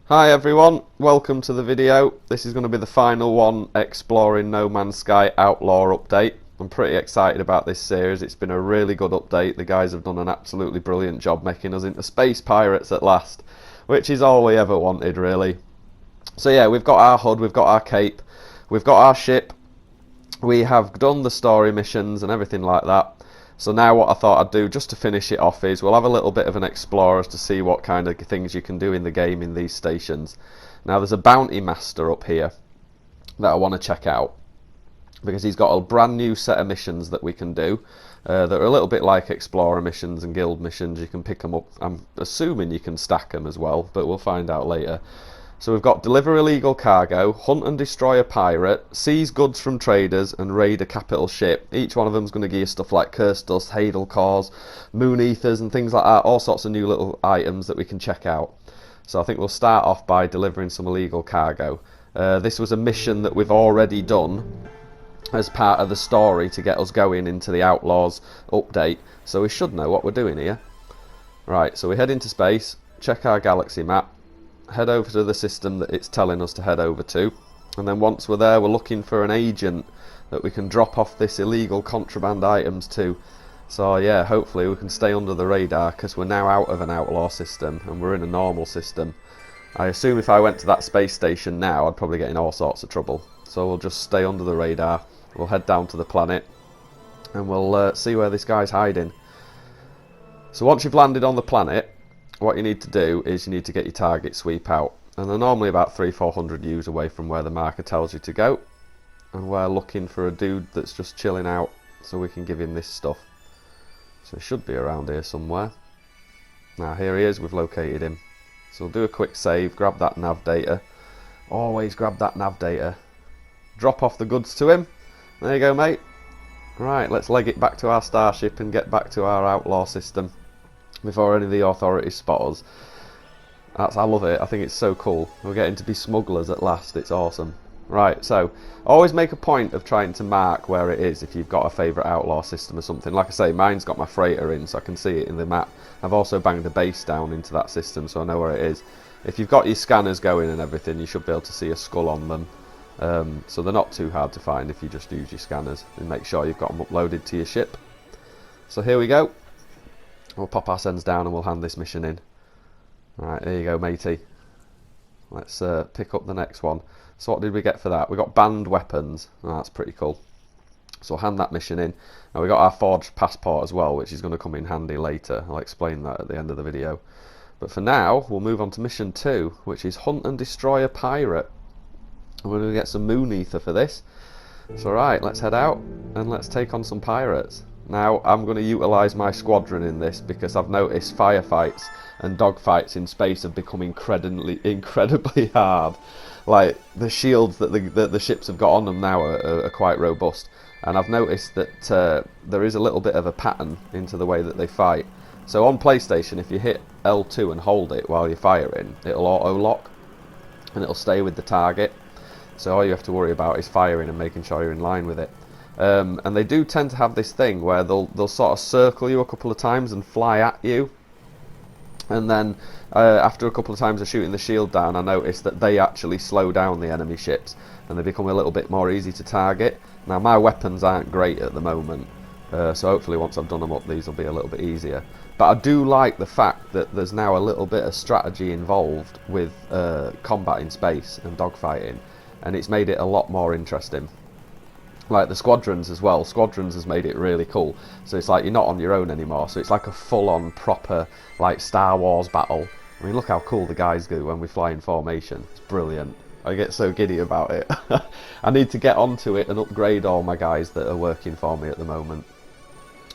Hi everyone, welcome to the video. This is going to be the final one exploring No Man's Sky Outlaw update. I'm pretty excited about this series. It's been a really good update. The guys have done an absolutely brilliant job making us into space pirates at last, which is all we ever wanted really. So yeah, we've got our HUD, we've got our cape, we've got our ship, we have done the story missions and everything like that. So now what I thought I'd do, just to finish it off, is we'll have a little bit of an explore as to see what kind of things you can do in the game in these stations. Now there's a bounty master up here that I want to check out, because he's got a brand new set of missions that we can do that are a little bit like explorer missions and guild missions. You can pick them up. I'm assuming you can stack them as well, but we'll find out later. So we've got deliver illegal cargo, hunt and destroy a pirate, seize goods from traders, and raid a capital ship. Each one of them is going to give you stuff like curse dust, hadal cores, moon ethers, and things like that. All sorts of new little items that we can check out. So I think we'll start off by delivering some illegal cargo. This was a mission that we've already done as part of the story to get us going into the Outlaws update. So we should know what we're doing here. Right, so we head into space, check our galaxy map, head over to the system that it's telling us to head over to, and then once we're there we're looking for an agent that we can drop off this illegal contraband items to. So yeah, hopefully we can stay under the radar, because we're now out of an outlaw system and we're in a normal system. I assume if I went to that space station now I'd probably get in all sorts of trouble, so we'll just stay under the radar. We'll head down to the planet and we'll see where this guy's hiding. So once you've landed on the planet, what you need to do is you need to get your target sweep out, and they're normally about 300-400 U's away from where the marker tells you to go, and we're looking for a dude that's just chilling out so we can give him this stuff. So he should be around here somewhere. Now here he is, we've located him. So we'll do a quick save, grab that nav data, always grab that nav data, drop off the goods to him. There you go, mate. Right, let's leg it back to our starship and get back to our outlaw system before any of the authorities spot us. I love it. I think it's so cool. We're getting to be smugglers at last. It's awesome. Right, so always make a point of trying to mark where it is if you've got a favourite outlaw system or something. Like I say, mine's got my freighter in, so I can see it in the map. I've also banged a base down into that system, so I know where it is. If you've got your scanners going and everything, you should be able to see a skull on them. So they're not too hard to find if you just use your scanners, and make sure you've got them uploaded to your ship. So here we go. We'll pop our sends down and we'll hand this mission in. Right, there you go, matey. Let's pick up the next one. So what did we get for that? We got banned weapons. Oh, that's pretty cool. So we'll hand that mission in. Now we got our forged passport as well, which is going to come in handy later. I'll explain that at the end of the video. But for now, we'll move on to mission 2, which is hunt and destroy a pirate. And we're going to get some moon ether for this. So right, let's head out and let's take on some pirates. Now I'm going to utilise my squadron in this, because I've noticed firefights and dogfights in space have become incredibly hard. Like the shields that the ships have got on them now are quite robust, and I've noticed that there is a little bit of a pattern into the way that they fight. So on PlayStation, if you hit L2 and hold it while you're firing, it'll auto lock and it'll stay with the target. So all you have to worry about is firing and making sure you're in line with it. And they do tend to have this thing where they'll sort of circle you a couple of times and fly at you, and then after a couple of times of shooting the shield down, I noticed that they actually slow down the enemy ships and they become a little bit more easy to target. Now my weapons aren't great at the moment, so hopefully once I've done them up, these will be a little bit easier. But I do like the fact that there's now a little bit of strategy involved with combat in space and dogfighting, and it's made it a lot more interesting. Like the squadrons as well. Squadrons has made it really cool. So it's like you're not on your own anymore. So it's like a full-on proper like Star Wars battle. I mean, look how cool the guys do when we fly in formation. It's brilliant. I get so giddy about it. I need to get onto it and upgrade all my guys that are working for me at the moment.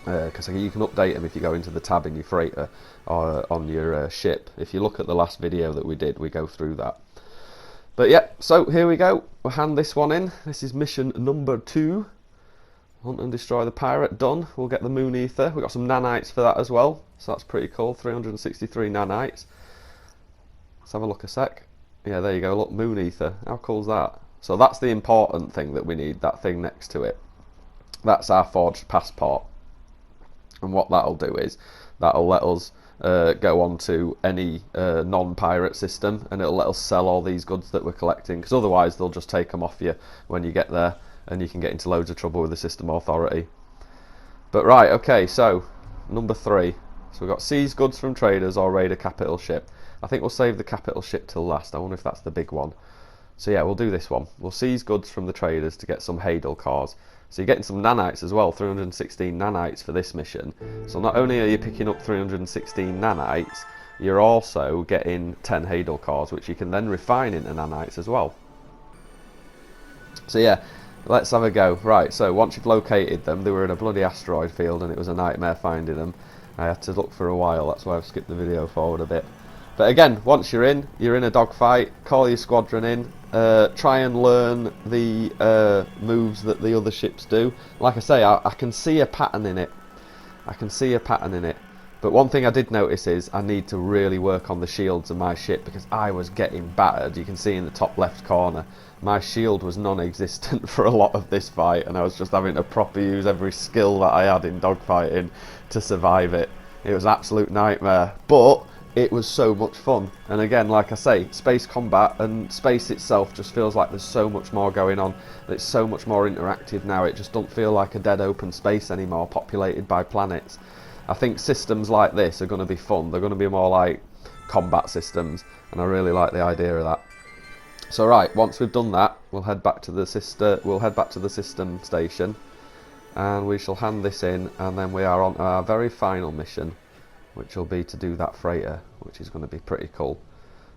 Because you can update them if you go into the tab in your freighter or on your ship. If you look at the last video that we did, we go through that. But yeah, so here we go. We'll hand this one in. This is mission number 2. Hunt and destroy the pirate. Done. We'll get the moon ether. We've got some nanites for that as well. So that's pretty cool. 363 nanites. Let's have a look a sec. Yeah, there you go. Look, moon ether. How cool is that? So that's the important thing that we need. That thing next to it. That's our forged passport. And what that'll do is, that'll let us go on to any non-pirate system, and it'll let us sell all these goods that we're collecting, because otherwise they'll just take them off you when you get there, and you can get into loads of trouble with the system authority. But right, okay, so number 3. So we've got seize goods from traders or raid a capital ship. I think we'll save the capital ship till last. I wonder if that's the big one. So yeah, we'll do this one. We'll seize goods from the traders to get some Hadal cores. So you're getting some nanites as well, 316 nanites for this mission. So not only are you picking up 316 nanites, you're also getting 10 Hadal cores, which you can then refine into nanites as well. So yeah, let's have a go. Right, so once you've located them, they were in a bloody asteroid field and it was a nightmare finding them. I had to look for a while, that's why I've skipped the video forward a bit. But again, once you're in a dogfight, call your squadron in, try and learn the moves that the other ships do. Like I say, I can see a pattern in it. But one thing I did notice is I need to really work on the shields of my ship, because I was getting battered. You can see in the top left corner, my shield was non-existent for a lot of this fight, and I was just having to proper use every skill that I had in dogfighting to survive it. It was an absolute nightmare, but it was so much fun. And again, like I say, space combat and space itself just feels like there's so much more going on. It's so much more interactive now. It just don't feel like a dead open space anymore, populated by planets. I think systems like this are going to be fun. They're going to be more like combat systems, and I really like the idea of that. So right, once we've done that, we'll head back to the system station, and we shall hand this in, and then we are on our very final mission, which will be to do that freighter, which is going to be pretty cool.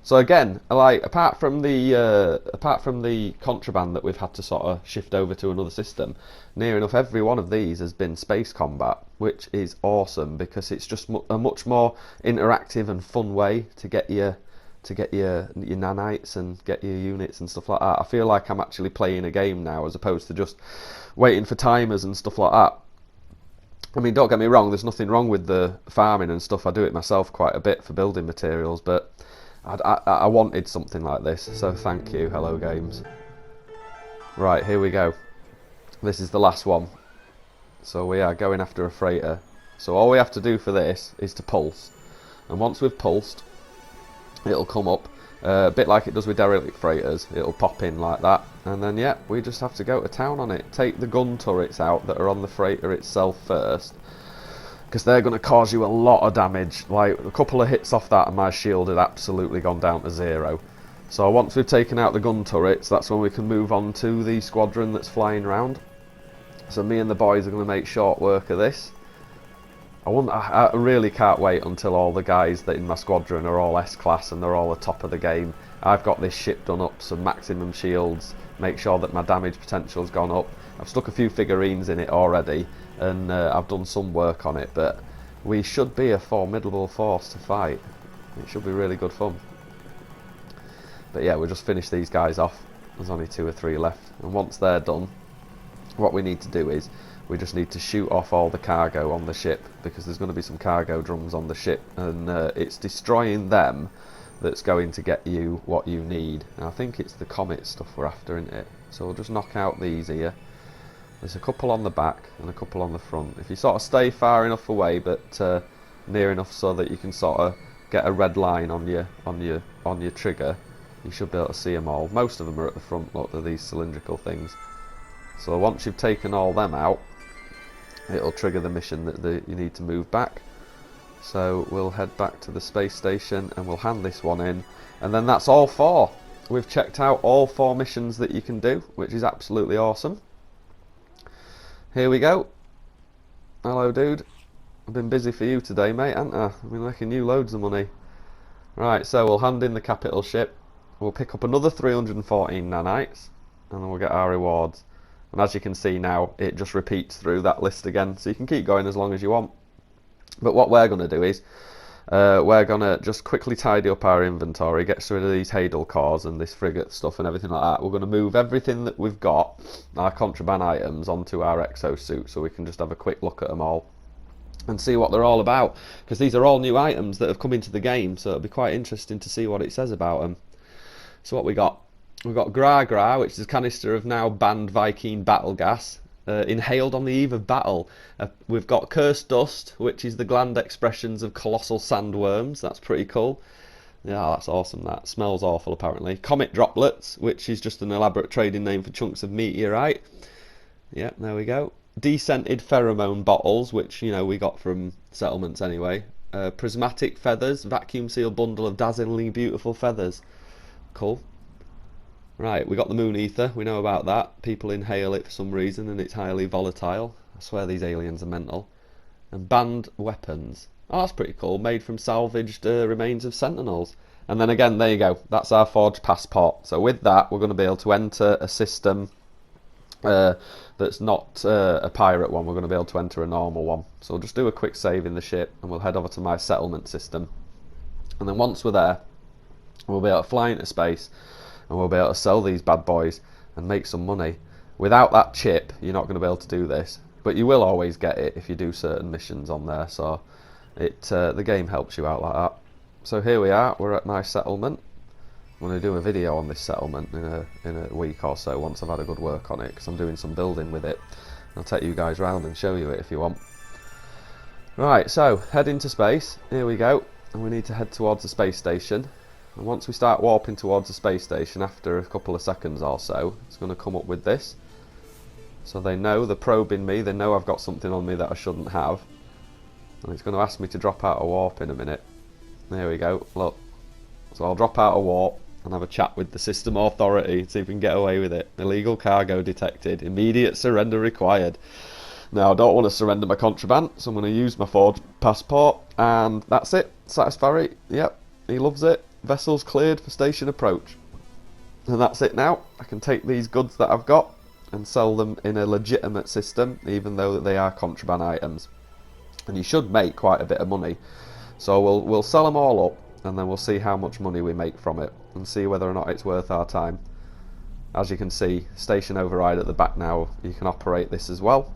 So again, like apart from the contraband that we've had to sort of shift over to another system, near enough every one of these has been space combat, which is awesome, because it's just a much more interactive and fun way to get your nanites and get your units and stuff like that. I feel like I'm actually playing a game now, as opposed to just waiting for timers and stuff like that. I mean, don't get me wrong, there's nothing wrong with the farming and stuff. I do it myself quite a bit for building materials, but I wanted something like this, so thank you, Hello Games. Right, here we go. This is the last one. So we are going after a freighter. So all we have to do for this is to pulse. And once we've pulsed, it'll come up, a bit like it does with derelict freighters. It'll pop in like that, and then yeah, we just have to go to town on it. Take the gun turrets out that are on the freighter itself first, because they're going to cause you a lot of damage. Like a couple of hits off that and my shield had absolutely gone down to 0. So once we've taken out the gun turrets, that's when we can move on to the squadron that's flying around. So me and the boys are going to make short work of this. I really can't wait until all the guys that in my squadron are all S-class and they're all the top of the game. I've got this ship done up, some maximum shields, make sure that my damage potential's gone up. I've stuck a few figurines in it already, and I've done some work on it, but we should be a formidable force to fight. It should be really good fun. But yeah, we'll just finish these guys off. There's only 2 or 3 left, and once they're done, what we need to do is we just need to shoot off all the cargo on the ship, because there's going to be some cargo drums on the ship, and it's destroying them that's going to get you what you need. And I think it's the comet stuff we're after, isn't it? So we'll just knock out these here. There's a couple on the back and a couple on the front. If you sort of stay far enough away, but near enough so that you can sort of get a red line on your trigger, you should be able to see them all. Most of them are at the front. Look, they're these cylindrical things. So once you've taken all them out, it'll trigger the mission that you need to move back. So we'll head back to the space station and we'll hand this one in, and then that's all 4. We've checked out all 4 missions that you can do, which is absolutely awesome. Here we go. Hello dude, I've been busy for you today, mate, haven't I? I've been making you loads of money. Right, so we'll hand in the capital ship, we'll pick up another 314 nanites, and then we'll get our rewards. And as you can see now, it just repeats through that list again, so you can keep going as long as you want. But what we're going to do is, we're going to just quickly tidy up our inventory, get rid of these Hadal cores and this frigate stuff and everything like that. We're going to move everything that we've got, our contraband items, onto our exosuit, so we can just have a quick look at them all and see what they're all about, because these are all new items that have come into the game, so it'll be quite interesting to see what it says about them. So what we got? We've got Gra Gra, which is a canister of now banned Viking battle gas. inhaled on the eve of battle. We've got cursed dust, which is the gland expressions of colossal sandworms. That's pretty cool. Yeah, that's awesome. That smells awful apparently. Comet droplets, which is just an elaborate trading name for chunks of meteorite. Yeah, there we go. Descented pheromone bottles, which, you know, we got from settlements anyway. Prismatic feathers, vacuum sealed bundle of dazzlingly beautiful feathers. Cool. Right, we got the moon ether, we know about that. People inhale it for some reason and it's highly volatile. I swear these aliens are mental. And banned weapons. Oh, that's pretty cool. Made from salvaged remains of sentinels. And then again, there you go. That's our forged passport. So with that, we're going to be able to enter a system that's not a pirate one. We're going to be able to enter a normal one. So we'll just do a quick save in the ship and we'll head over to my settlement system. And then once we're there, we'll be able to fly into space and we'll be able to sell these bad boys and make some money. Without that chip, you're not going to be able to do this. But you will always get it if you do certain missions on there. So the game helps you out like that. So here we are, we're at my settlement. I'm going to do a video on this settlement in a week or so once I've had a good work on it, because I'm doing some building with it. I'll take you guys round and show you it if you want. Right, so head into space, here we go, and we need to head towards the space station. And once we start warping towards the space station, after a couple of seconds or so, it's going to come up with this. So they know, they're probing me, they know I've got something on me that I shouldn't have. And it's going to ask me to drop out a warp in a minute. There we go, look. So I'll drop out a warp and have a chat with the system authority, see if we can get away with it. Illegal cargo detected, immediate surrender required. Now I don't want to surrender my contraband, so I'm going to use my forged passport, and that's it. Satisfactory, yep, he loves it. Vessels cleared for station approach. And that's it now. I can take these goods that I've got and sell them in a legitimate system, even though they are contraband items. And you should make quite a bit of money. So we'll sell them all up, and then we'll see how much money we make from it, and see whether or not it's worth our time. As you can see, station override at the back now, you can operate this as well.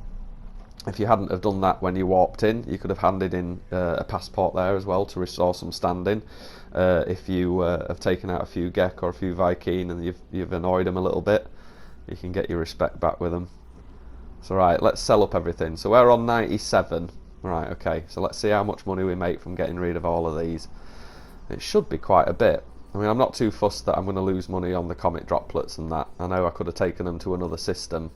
If you hadn't have done that when you warped in, you could have handed in a passport there as well to restore some standing. If you have taken out a few Gek or a few Viking and you've annoyed them a little bit, you can get your respect back with them. So right, let's sell up everything. So we're on 97. Right, okay, so let's see how much money we make from getting rid of all of these. It should be quite a bit. I mean, I'm not too fussed that I'm going to lose money on the comet droplets and that. I know I could have taken them to another system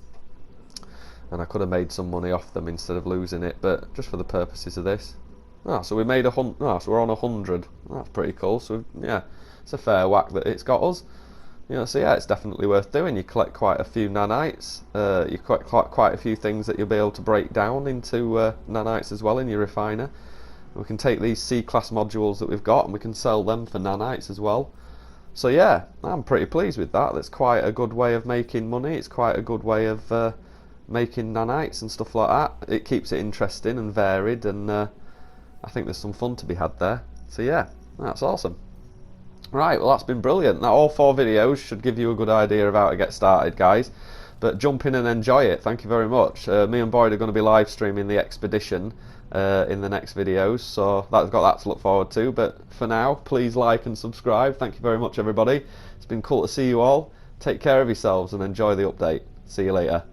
and I could have made some money off them instead of losing it, but just for the purposes of this. So we made so we're on 100. That's pretty cool. So yeah, it's a fair whack that it's got us. You know, so yeah, it's definitely worth doing. You collect quite a few nanites. You collect quite a few things that you'll be able to break down into nanites as well in your refiner. We can take these C-class modules that we've got and we can sell them for nanites as well. So yeah, I'm pretty pleased with that. That's quite a good way of making money. It's quite a good way of making nanites and stuff like that. It keeps it interesting and varied, and I think there's some fun to be had there. So yeah, that's awesome. Right, well that's been brilliant. Now all 4 videos should give you a good idea of how to get started, guys. But jump in and enjoy it. Thank you very much. Me and Boid are going to be live streaming the expedition in the next videos, so that's got that to look forward to. But for now, please like and subscribe. Thank you very much, everybody. It's been cool to see you all. Take care of yourselves and enjoy the update. See you later.